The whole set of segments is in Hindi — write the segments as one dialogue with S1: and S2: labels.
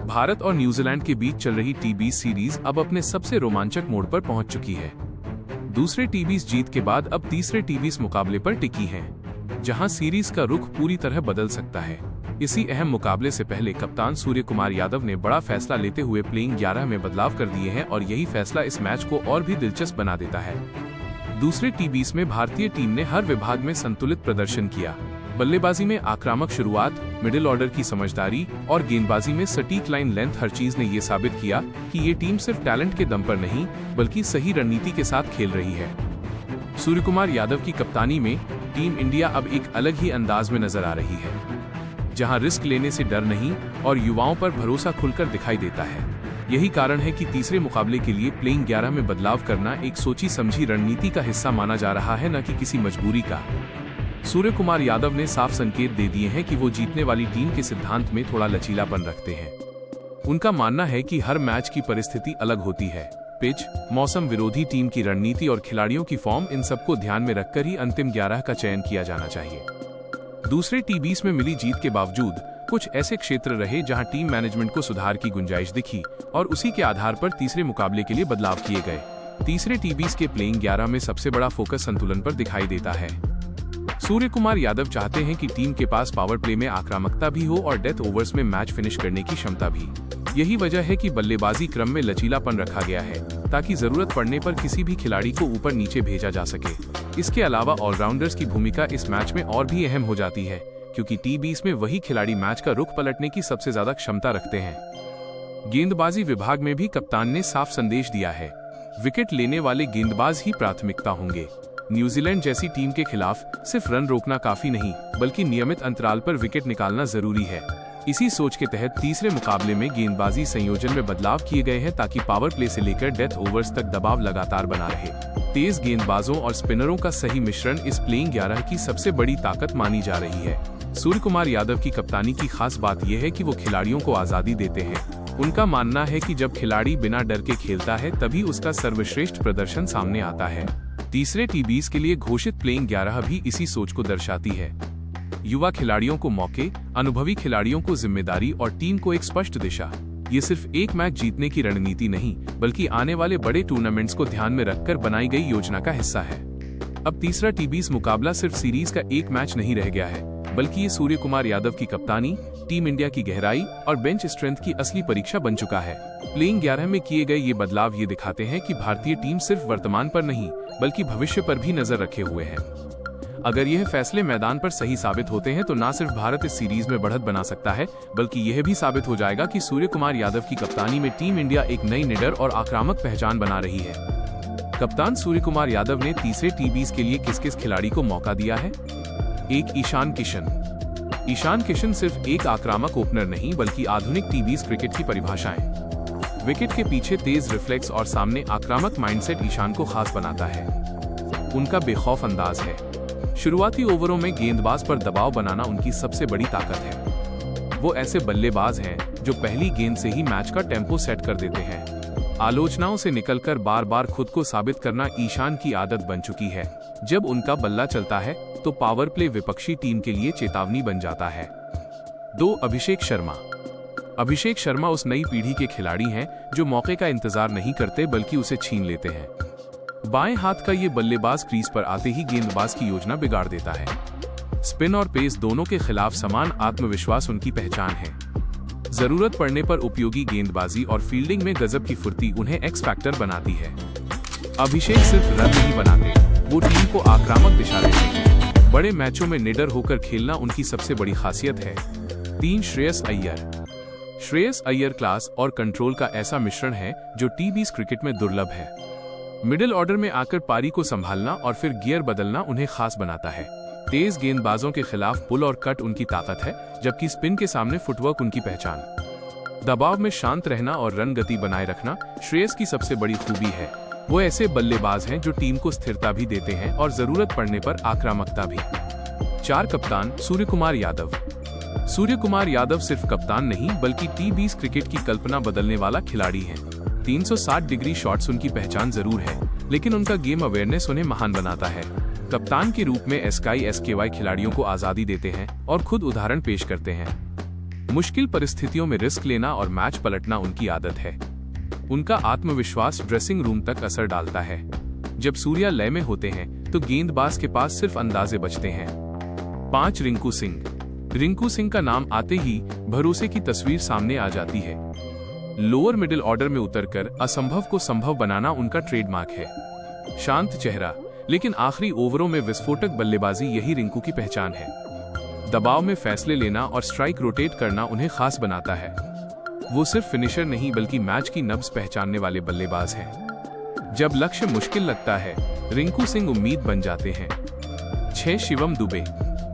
S1: भारत और न्यूजीलैंड के बीच चल रही टी20 सीरीज अब अपने सबसे रोमांचक मोड़ पर पहुंच चुकी है। दूसरे टी20 जीत के बाद अब तीसरे टी20 मुकाबले पर टिकी है, जहां सीरीज का रुख पूरी तरह बदल सकता है। इसी अहम मुकाबले से पहले कप्तान सूर्य कुमार यादव ने बड़ा फैसला लेते हुए प्लेइंग 11 में बदलाव कर दिए हैं और यही फैसला इस मैच को और भी दिलचस्प बना देता है। दूसरे टी20 में भारतीय टीम ने हर विभाग में संतुलित प्रदर्शन किया। बल्लेबाजी में आक्रामक शुरुआत, मिडिल ऑर्डर की समझदारी और गेंदबाजी में सटीक लाइन लेंथ, हर चीज ने ये साबित किया कि ये टीम सिर्फ टैलेंट के दम पर नहीं बल्कि सही रणनीति के साथ खेल रही है। सूर्य कुमार यादव की कप्तानी में टीम इंडिया अब एक अलग ही अंदाज में नजर आ रही है, जहां रिस्क लेने से डर नहीं और युवाओं पर भरोसा खुलकर दिखाई देता है। यही कारण है कि तीसरे मुकाबले के लिए प्लेइंग 11 में बदलाव करना एक सोची समझी रणनीति का हिस्सा माना जा रहा है, न कि किसी मजबूरी का। सूर्य कुमार यादव ने साफ संकेत दे दिए हैं कि वो जीतने वाली टीम के सिद्धांत में थोड़ा लचीलापन रखते हैं। उनका मानना है कि हर मैच की परिस्थिति अलग होती है। पिच, मौसम, विरोधी टीम की रणनीति और खिलाड़ियों की फॉर्म, इन सबको ध्यान में रखकर ही अंतिम 11 का चयन किया जाना चाहिए। दूसरे टी20 में मिली जीत के बावजूद कुछ ऐसे क्षेत्र रहे जहां टीम मैनेजमेंट को सुधार की गुंजाइश दिखी और उसी के आधार पर तीसरे मुकाबले के लिए बदलाव किए गए। तीसरे टी20 के प्लेइंग 11 में सबसे बड़ा फोकस संतुलन पर दिखाई देता है। सूर्य कुमार यादव चाहते हैं कि टीम के पास पावर प्ले में आक्रामकता भी हो और डेथ ओवर्स में मैच फिनिश करने की क्षमता भी। यही वजह है कि बल्लेबाजी क्रम में लचीलापन रखा गया है, ताकि जरूरत पड़ने पर किसी भी खिलाड़ी को ऊपर नीचे भेजा जा सके। इसके अलावा ऑलराउंडर्स की भूमिका इस मैच में और भी अहम हो जाती है, क्योंकि टी20 में वही खिलाड़ी मैच का रुख पलटने की सबसे ज्यादा क्षमता रखते हैं। गेंदबाजी विभाग में भी कप्तान ने साफ संदेश दिया है, विकेट लेने वाले गेंदबाज ही प्राथमिकता होंगे। न्यूजीलैंड जैसी टीम के खिलाफ सिर्फ रन रोकना काफी नहीं, बल्कि नियमित अंतराल पर विकेट निकालना जरूरी है। इसी सोच के तहत तीसरे मुकाबले में गेंदबाजी संयोजन में बदलाव किए गए हैं, ताकि पावर प्ले से लेकर डेथ ओवर्स तक दबाव लगातार बना रहे। तेज गेंदबाजों और स्पिनरों का सही मिश्रण इस प्लेइंग 11 की सबसे बड़ी ताकत मानी जा रही है। सूर्य कुमार यादव की कप्तानी की खास बात यह है कि वो खिलाड़ियों को आजादी देते हैं। उनका मानना है कि जब खिलाड़ी बिना डर के खेलता है तभी उसका सर्वश्रेष्ठ प्रदर्शन सामने आता है। तीसरे टी20 के लिए घोषित प्लेइंग 11 भी इसी सोच को दर्शाती है। युवा खिलाड़ियों को मौके, अनुभवी खिलाड़ियों को जिम्मेदारी और टीम को एक स्पष्ट दिशा। ये सिर्फ एक मैच जीतने की रणनीति नहीं, बल्कि आने वाले बड़े टूर्नामेंट्स को ध्यान में रखकर बनाई गई योजना का हिस्सा है। अब तीसरा टी20 मुकाबला सिर्फ सीरीज का एक मैच नहीं रह गया है, बल्कि ये सूर्य कुमार यादव की कप्तानी, टीम इंडिया की गहराई और बेंच स्ट्रेंथ की असली परीक्षा बन चुका है। प्लेइंग 11 में किए गए ये बदलाव ये दिखाते हैं कि भारतीय टीम सिर्फ वर्तमान पर नहीं बल्कि भविष्य पर भी नजर रखे हुए है। अगर यह फैसले मैदान पर सही साबित होते हैं तो न सिर्फ भारत इस सीरीज में बढ़त बना सकता है, बल्कि यह भी साबित हो जाएगा कि सूर्य कुमार यादव की कप्तानी में टीम इंडिया एक नई निडर और आक्रामक पहचान बना रही है। कप्तान सूर्य कुमार यादव ने तीसरे टी20 के लिए किस किस खिलाड़ी को मौका दिया है? 1. ईशान किशन। ईशान किशन सिर्फ एक आक्रामक ओपनर नहीं बल्कि आधुनिक टी20 क्रिकेट की परिभाषा है। विकेट के पीछे तेज रिफ्लेक्स और सामने आक्रामक माइंडसेट ईशान को खास बनाता है। उनका बेखौफ अंदाज है। शुरुआती ओवरों में गेंदबाज पर दबाव बनाना उनकी सबसे बड़ी ताकत है। वो ऐसे बल्लेबाज हैं जो पहली गेंद से ही मैच का टेम्पो सेट कर देते हैं। आलोचनाओं से निकलकर बार बार खुद को साबित करना ईशान की आदत बन चुकी है। जब उनका बल्ला चलता है तो पावर प्ले विपक्षी टीम के लिए चेतावनी बन जाता है। 2. अभिषेक शर्मा। अभिषेक शर्मा उस नई पीढ़ी के खिलाड़ी हैं जो मौके का इंतजार नहीं करते बल्कि उसे छीन लेते हैं। बाएं हाथ का ये बल्लेबाज क्रीज पर आते ही गेंदबाज की योजना बिगाड़ देता है। स्पिन और पेस दोनों के खिलाफ समान आत्मविश्वास उनकी पहचान है। जरूरत पड़ने पर उपयोगी गेंदबाजी और फील्डिंग में गजब की फुर्ती उन्हें एक्स फैक्टर बनाती है। अभिषेक सिर्फ रन नहीं बनाते, वो टीम को आक्रामक दिशा देते हैं। बड़े मैचों में निडर होकर खेलना उनकी सबसे बड़ी खासियत है। 3. श्रेयस अय्यर। श्रेयस अय्यर क्लास और कंट्रोल का ऐसा मिश्रण है जो टी20 क्रिकेट में दुर्लभ है। मिडिल ऑर्डर में आकर पारी को संभालना और फिर गियर बदलना उन्हें खास बनाता है। तेज गेंदबाजों के खिलाफ पुल और कट उनकी ताकत है, जबकि स्पिन के सामने फुटवर्क उनकी पहचान। दबाव में शांत रहना और रन गति बनाए रखना श्रेयस की सबसे बड़ी खूबी है। वो ऐसे बल्लेबाज हैं जो टीम को स्थिरता भी देते हैं और जरूरत पड़ने पर आक्रामकता भी। 4. कप्तान सूर्य कुमार यादव। सूर्य कुमार यादव सिर्फ कप्तान नहीं बल्कि टी20 क्रिकेट की कल्पना बदलने वाला खिलाड़ी है। 360 डिग्री शॉट्स उनकी पहचान जरूर है, लेकिन उनका गेम अवेयरनेस उन्हें महान बनाता है। कप्तान के रूप में SKY खिलाड़ियों को आजादी देते हैं और खुद उदाहरण पेश करते हैं। मुश्किल परिस्थितियों में रिस्क लेना और मैच पलटना उनकी आदत है। उनका आत्मविश्वास ड्रेसिंग रूम तक असर डालता है। जब सूर्या लय में होते हैं तो गेंदबाज के पास सिर्फ अंदाजे बचते हैं। 5 रिंकू सिंह। रिंकू सिंह का नाम आते ही भरोसे की तस्वीर सामने आ जाती है। लोअर मिडिल ऑर्डर में उतरकर असंभव को संभव बनाना उनका ट्रेडमार्क है। शांत चेहरा, लेकिन आखिरी ओवरों में विस्फोटक बल्लेबाजी, यही रिंकू की पहचान है। दबाव में फैसले लेना और स्ट्राइक रोटेट करना उन्हें खास बनाता है। वो सिर्फ फिनिशर नहीं बल्कि मैच की नब्ज पहचानने वाले बल्लेबाज हैं। जब लक्ष्य मुश्किल लगता है, रिंकू सिंह उम्मीद बन जाते हैं। 6 शिवम दुबे।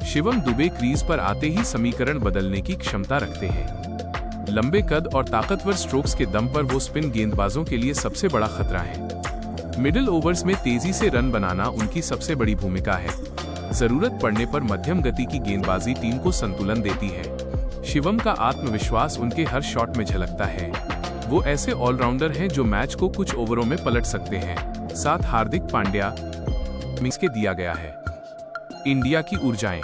S1: शिवम दुबे क्रीज पर आते ही समीकरण बदलने की क्षमता रखते हैं। लंबे कद और ताकतवर स्ट्रोक्स के दम पर वो स्पिन गेंदबाजों के लिए सबसे बड़ा खतरा है। मिडिल ओवर्स में तेजी से रन बनाना उनकी सबसे बड़ी भूमिका है। जरूरत पड़ने पर मध्यम गति की गेंदबाजी टीम को संतुलन देती है। शिवम का आत्मविश्वास उनके हर शॉट में झलकता है। वो ऐसे ऑलराउंडर हैं जो मैच को कुछ ओवरों में पलट सकते हैं। साथ हार्दिक पांड्या मिक्स के दिया गया है। इंडिया की ऊर्जाएं।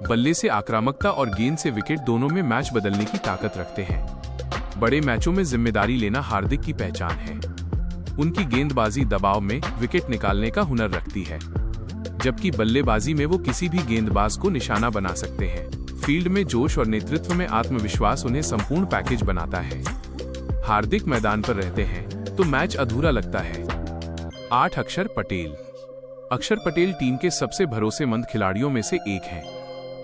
S1: बल्ले से आक्रामकता और गेंद से विकेट दोनों में मैच बदलने की ताकत रखते हैं। बड़े मैचों में जिम्मेदारी लेना हार्दिक की पहचान है। उनकी गेंदबाजी दबाव में विकेट निकालने का हुनर रखती है, जबकि बल्लेबाजी में वो किसी भी गेंदबाज को निशाना बना सकते हैं। फील्ड में जोश और नेतृत्व में आत्मविश्वास उन्हें संपूर्ण पैकेज बनाता है। हार्दिक मैदान पर रहते हैं तो मैच अधूरा लगता है। 8 अक्षर पटेल। अक्षर पटेल टीम के सबसे भरोसेमंद खिलाड़ियों में से एक हैं।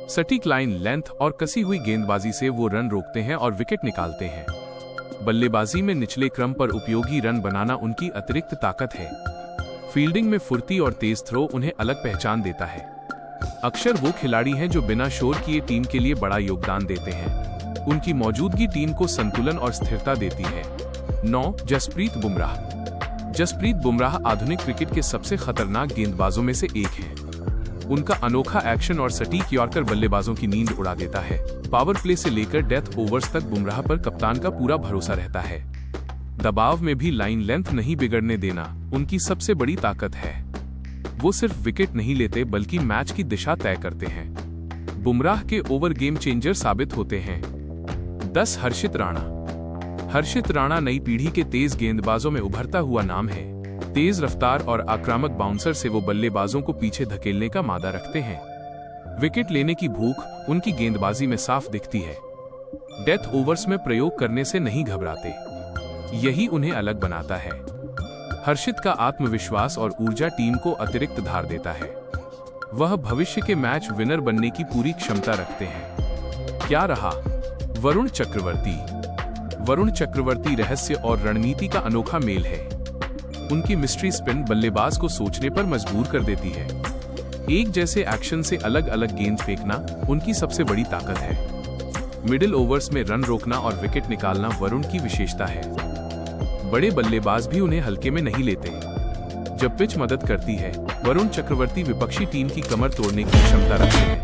S1: सटीक लाइन, लेंथ और कसी हुई गेंदबाजी से वो रन रोकते हैं और विकेट निकालते हैं। बल्लेबाजी में निचले क्रम पर उपयोगी रन बनाना उनकी अतिरिक्त ताकत है। फील्डिंग में फुर्ती और तेज थ्रो उन्हें अलग पहचान देता है। अक्षर वो खिलाड़ी हैं जो बिना शोर किए टीम के लिए बड़ा योगदान देते हैं। उनकी मौजूदगी टीम को संतुलन और स्थिरता देती है। 9 जसप्रीत बुमराह। जसप्रीत बुमराह आधुनिक क्रिकेट के सबसे खतरनाक गेंदबाजों में से एक हैं। उनका अनोखा एक्शन और सटीक यॉर्कर बल्लेबाजों की नींद उड़ा देता है। पावर प्ले से लेकर डेथ ओवर्स तक बुमराह पर कप्तान का पूरा भरोसा रहता है। दबाव में भी लाइन लेंथ नहीं बिगड़ने देना उनकी सबसे बड़ी ताकत है। वो सिर्फ विकेट नहीं लेते बल्कि मैच की दिशा तय करते हैं। बुमराह के ओवर गेम चेंजर साबित होते हैं। 10 हर्षित राणा। हर्षित राणा नई पीढ़ी के तेज गेंदबाजों में उभरता हुआ नाम है। तेज रफ्तार और आक्रामक बाउंसर से वो बल्लेबाजों को पीछे धकेलने का मादा रखते हैं। विकेट लेने की भूख उनकी गेंदबाजी में साफ दिखती है। डेथ ओवर्स में प्रयोग करने से नहीं घबराते, यही उन्हें अलग बनाता है। हर्षित का आत्मविश्वास और ऊर्जा टीम को अतिरिक्त धार देता है। वह भविष्य के मैच विनर बनने की पूरी क्षमता रखते हैं। क्या रहा? वरुण चक्रवर्ती। वरुण चक्रवर्ती रहस्य और रणनीति का अनोखा मेल है। उनकी मिस्ट्री स्पिन बल्लेबाज को सोचने पर मजबूर कर देती है। एक जैसे एक्शन से अलग अलग गेंद फेंकना उनकी सबसे बड़ी ताकत है। मिडिल ओवर्स में रन रोकना और विकेट निकालना वरुण की विशेषता है। बड़े बल्लेबाज भी उन्हें हल्के में नहीं लेते। जब पिच मदद करती है, वरुण चक्रवर्ती विपक्षी टीम की कमर तोड़ने की क्षमता रखते हैं।